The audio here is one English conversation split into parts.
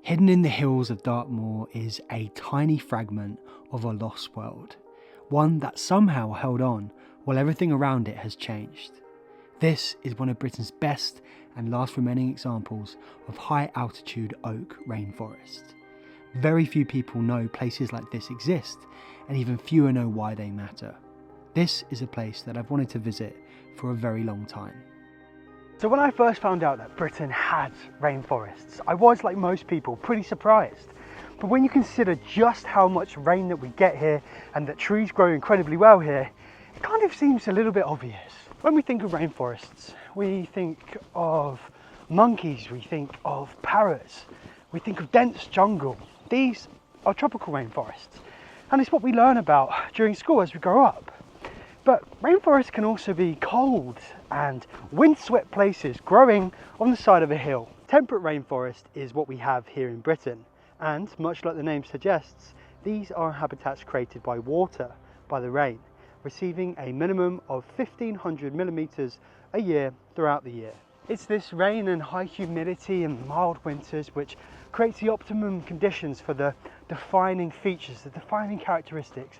Hidden in the hills of Dartmoor is a tiny fragment of a lost world, one that somehow held on while everything around it has changed. This is one of Britain's best and last remaining examples of high altitude oak rainforest. Very few people know places like this exist, and even fewer know why they matter. This is a place that I've wanted to visit for a very long time. So when I first found out that Britain had rainforests, I was, like most people, pretty surprised. But when you consider just how much rain that we get here and that trees grow incredibly well here, it kind of seems a little bit obvious. When we think of rainforests, we think of monkeys, we think of parrots, we think of dense jungle. These are tropical rainforests, and it's what we learn about during school as we grow up. But rainforests can also be cold and windswept places growing on the side of a hill. Temperate rainforest is what we have here in Britain, and much like the name suggests, these are habitats created by water, by the rain, receiving a minimum of 1,500 millimeters a year throughout the year. It's this rain and high humidity and mild winters which creates the optimum conditions for the defining features, the defining characteristics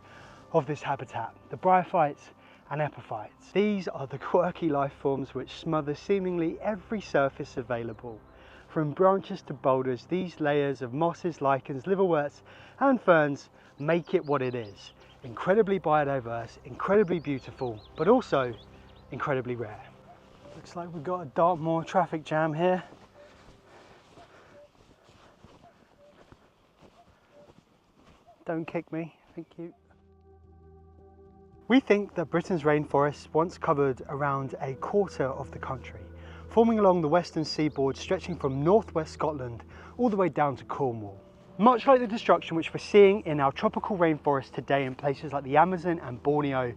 of this habitat, the bryophytes and epiphytes. These are the quirky life forms which smother seemingly every surface available. From branches to boulders, these layers of mosses, lichens, liverworts and ferns make it what it is. Incredibly biodiverse, incredibly beautiful, but also incredibly rare. Looks like we've got a Dartmoor traffic jam here. Don't kick me, thank you. We think that Britain's rainforests once covered around a quarter of the country, forming along the western seaboard, stretching from northwest Scotland all the way down to Cornwall. Much like the destruction which we're seeing in our tropical rainforest today in places like the Amazon and Borneo,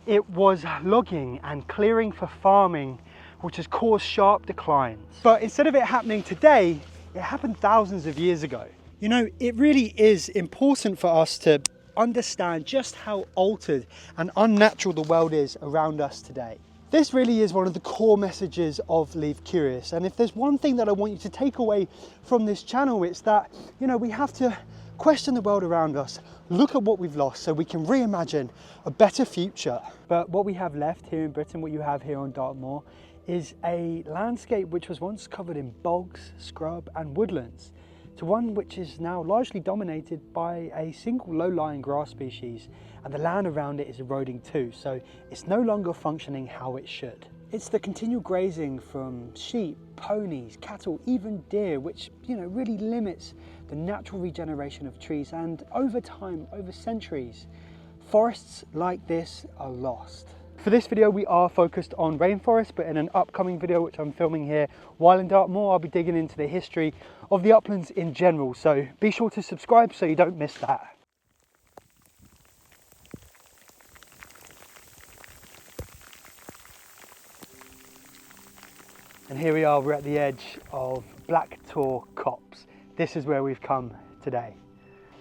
it was logging and clearing for farming which has caused sharp declines. But instead of it happening today, it happened thousands of years ago. You know, it really is important for us to understand just how altered and unnatural the world is around us today. This really is one of the core messages of Leave Curious, and if there's one thing that I want you to take away from this channel, it's that, you know, we have to question the world around us, look at what we've lost so we can reimagine a better future. But what we have left here in Britain, what you have here on Dartmoor, is a landscape which was once covered in bogs, scrub and woodlands, to one which is now largely dominated by a single low-lying grass species, and the land around it is eroding too, so it's no longer functioning how it should. It's the continual grazing from sheep, ponies, cattle, even deer, which, you know, really limits the natural regeneration of trees, and over time, over centuries, forests like this are lost. For this video we are focused on rainforest, but in an upcoming video which I'm filming here while in Dartmoor, I'll be digging into the history of the uplands in general, so be sure to subscribe so you don't miss that. And here we are, we're at the edge of Blackour Cops. This is where we've come today.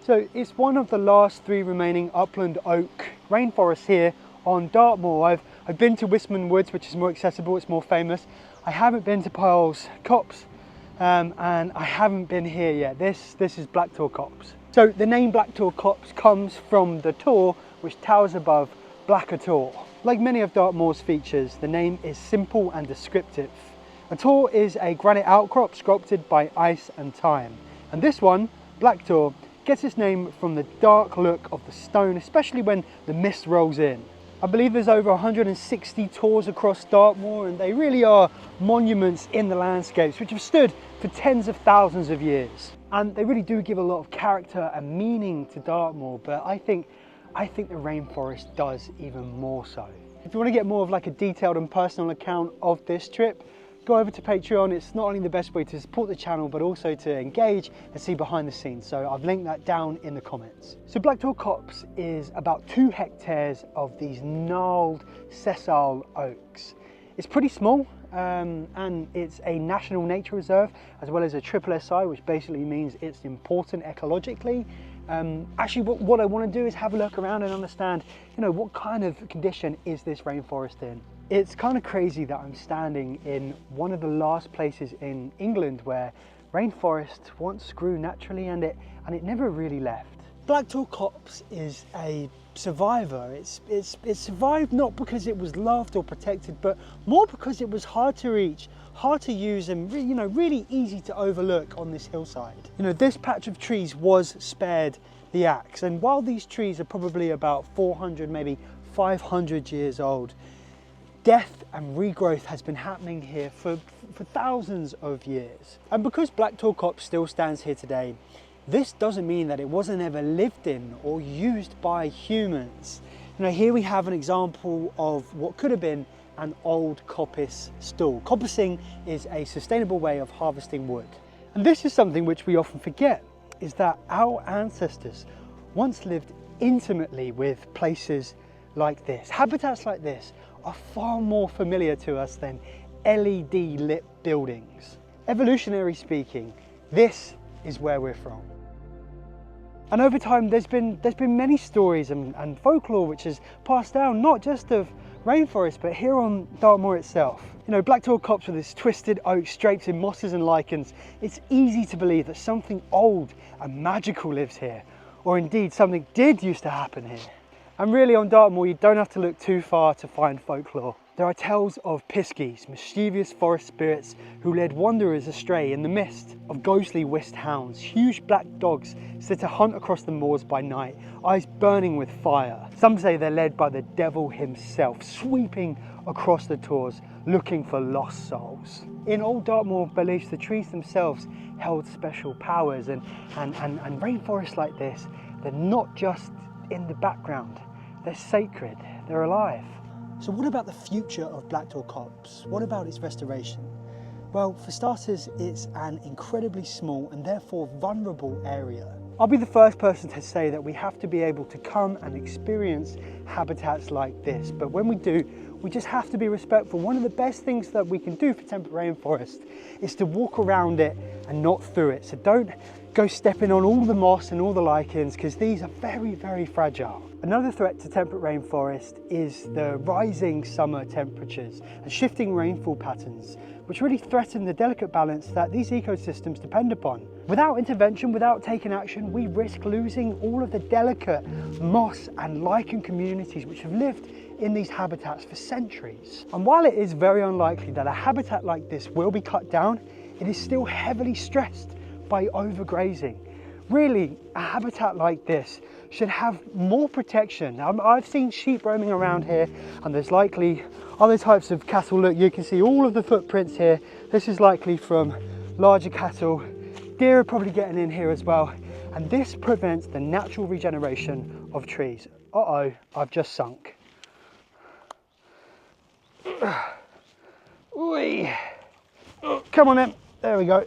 So it's one of the last three remaining upland oak rainforests here on Dartmoor. I've been to Wisman Woods, which is more accessible, it's more famous. I haven't been to Piles Copse, and I haven't been here yet. This is Blackour Cops. So the name Blackour Cops comes from the tor which towers above Blackour Tor. Like many of Dartmoor's features, the name is simple and descriptive. A tor is a granite outcrop sculpted by ice and time, and this one, Blackour, gets its name from the dark look of the stone, especially when the mist rolls in. I believe there's over 160 tors across Dartmoor, and they really are monuments in the landscapes which have stood for tens of thousands of years. And they really do give a lot of character and meaning to Dartmoor, but I think the rainforest does even more so. If you want to get more of like a detailed and personal account of this trip, go over to Patreon. It's not only the best way to support the channel, but also to engage and see behind the scenes. So I've linked that down in the comments. So Blackour Copse is about 2 hectares of these gnarled sessile oaks. It's pretty small, and it's a national nature reserve as well as a triple SI, which basically means it's important ecologically. Actually, what I want to do is have a look around and understand, you know, what kind of condition is this rainforest in. It's kind of crazy that I'm standing in one of the last places in England where rainforest once grew naturally and it never really left. Blackour Cops is a survivor. It's survived not because it was loved or protected, but more because it was hard to reach, hard to use, and really easy to overlook on this hillside. This patch of trees was spared the axe, and while these trees are probably about 400, maybe 500 years old, death and regrowth has been happening here for thousands of years. And because Blackour Cops still stands here today, this doesn't mean that it wasn't ever lived in or used by humans. Here we have an example of what could have been an old coppice stool. Coppicing is a sustainable way of harvesting wood. And this is something which we often forget, is that our ancestors once lived intimately with places like this. Habitats like this are far more familiar to us than LED lit buildings. Evolutionary speaking, this is where we're from. And over time there's been many stories and folklore which is passed down, not just of rainforest, but here on Dartmoor itself. Blackour Cops with its twisted oaks draped in mosses and lichens, it's easy to believe that something old and magical lives here, or indeed something did used to happen here. And really on Dartmoor, you don't have to look too far to find folklore. There are tales of piskies, mischievous forest spirits who led wanderers astray in the mist, of ghostly whist hounds, huge black dogs set to hunt across the moors by night, eyes burning with fire. Some say they're led by the devil himself, sweeping across the tors, looking for lost souls. In old Dartmoor beliefs, the trees themselves held special powers, and rainforests like this, they're not just in the background, they're sacred, they're alive. So what about the future of Blackour Cops? What about its restoration? Well, for starters, it's an incredibly small and therefore vulnerable area. I'll be the first person to say that we have to be able to come and experience habitats like this, but when we do, we just have to be respectful. One of the best things that we can do for temperate rainforest is to walk around it and not through it. So don't go stepping on all the moss and all the lichens, because these are very, very fragile. Another threat to temperate rainforest is the rising summer temperatures and shifting rainfall patterns, which really threaten the delicate balance that these ecosystems depend upon. Without intervention, without taking action, we risk losing all of the delicate moss and lichen communities which have lived in these habitats for centuries. And while it is very unlikely that a habitat like this will be cut down, it is still heavily stressed by overgrazing. Really, a habitat like this should have more protection. I've seen sheep roaming around here, and there's likely other types of cattle. Look, you can see all of the footprints here. This is likely from larger cattle. Deer are probably getting in here as well. And this prevents the natural regeneration of trees. Uh-oh, I've just sunk. Come on then, there we go.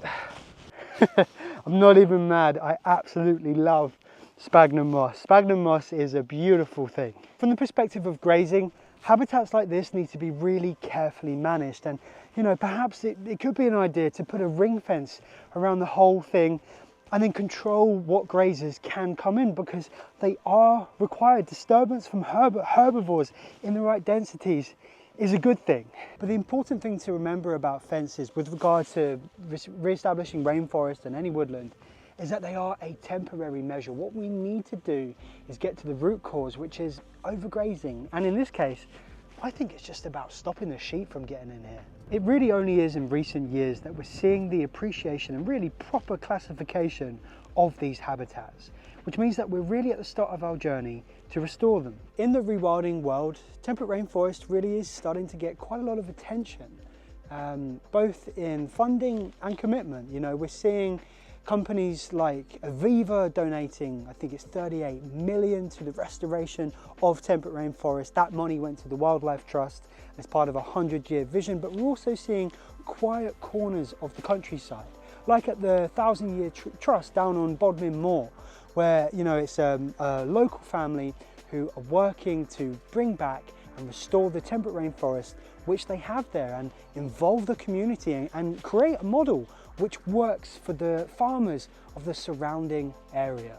I'm not even mad, I absolutely love sphagnum moss. Sphagnum moss is a beautiful thing. From the perspective of grazing, habitats like this need to be really carefully managed, and perhaps it could be an idea to put a ring fence around the whole thing and then control what grazers can come in, because they are required. Disturbance from herbivores in the right densities is a good thing. But the important thing to remember about fences with regard to re-establishing rainforest and any woodland is that they are a temporary measure. What we need to do is get to the root cause, which is overgrazing. And in this case, I think it's just about stopping the sheep from getting in here. It really only is in recent years that we're seeing the appreciation and really proper classification of these habitats, which means that we're really at the start of our journey to restore them. In the rewilding world, temperate rainforest really is starting to get quite a lot of attention, both in funding and commitment. We're seeing companies like Aviva donating, I think it's 38 million to the restoration of temperate rainforest. That money went to the Wildlife Trust as part of a 100-year vision, but we're also seeing quiet corners of the countryside, like at the 1,000-year trust down on Bodmin Moor, where it's a local family who are working to bring back and restore the temperate rainforest which they have there, and involve the community and create a model which works for the farmers of the surrounding area.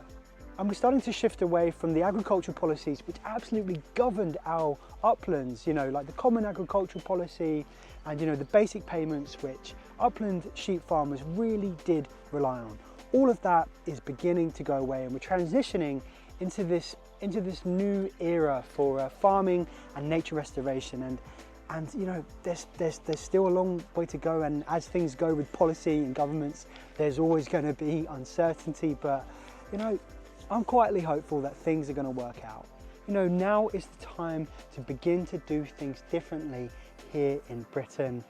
And we're starting to shift away from the agricultural policies which absolutely governed our uplands, you know, like the Common Agricultural Policy and, you know, the basic payments which upland sheep farmers really did rely on. All of that is beginning to go away, and we're transitioning into this new era for farming and nature restoration. And you know, there's still a long way to go, and as things go with policy and governments, there's always going to be uncertainty, but you know, I'm quietly hopeful that things are going to work out. You know, now is the time to begin to do things differently here in Britain,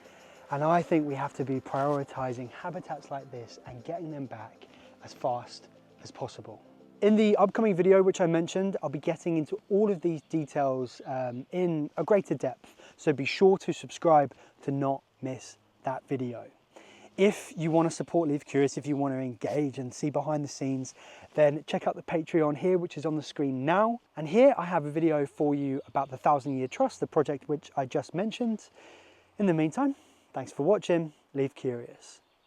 and I think we have to be prioritising habitats like this and getting them back as fast as possible. In the upcoming video which I mentioned, I'll be getting into all of these details in a greater depth, so be sure to subscribe to not miss that video. If you want to support Leave Curious, if you want to engage and see behind the scenes, then check out the Patreon here, which is on the screen now. And here I have a video for you about the 1,000 Year Trust, the project which I just mentioned. In the meantime, thanks for watching. Leave Curious.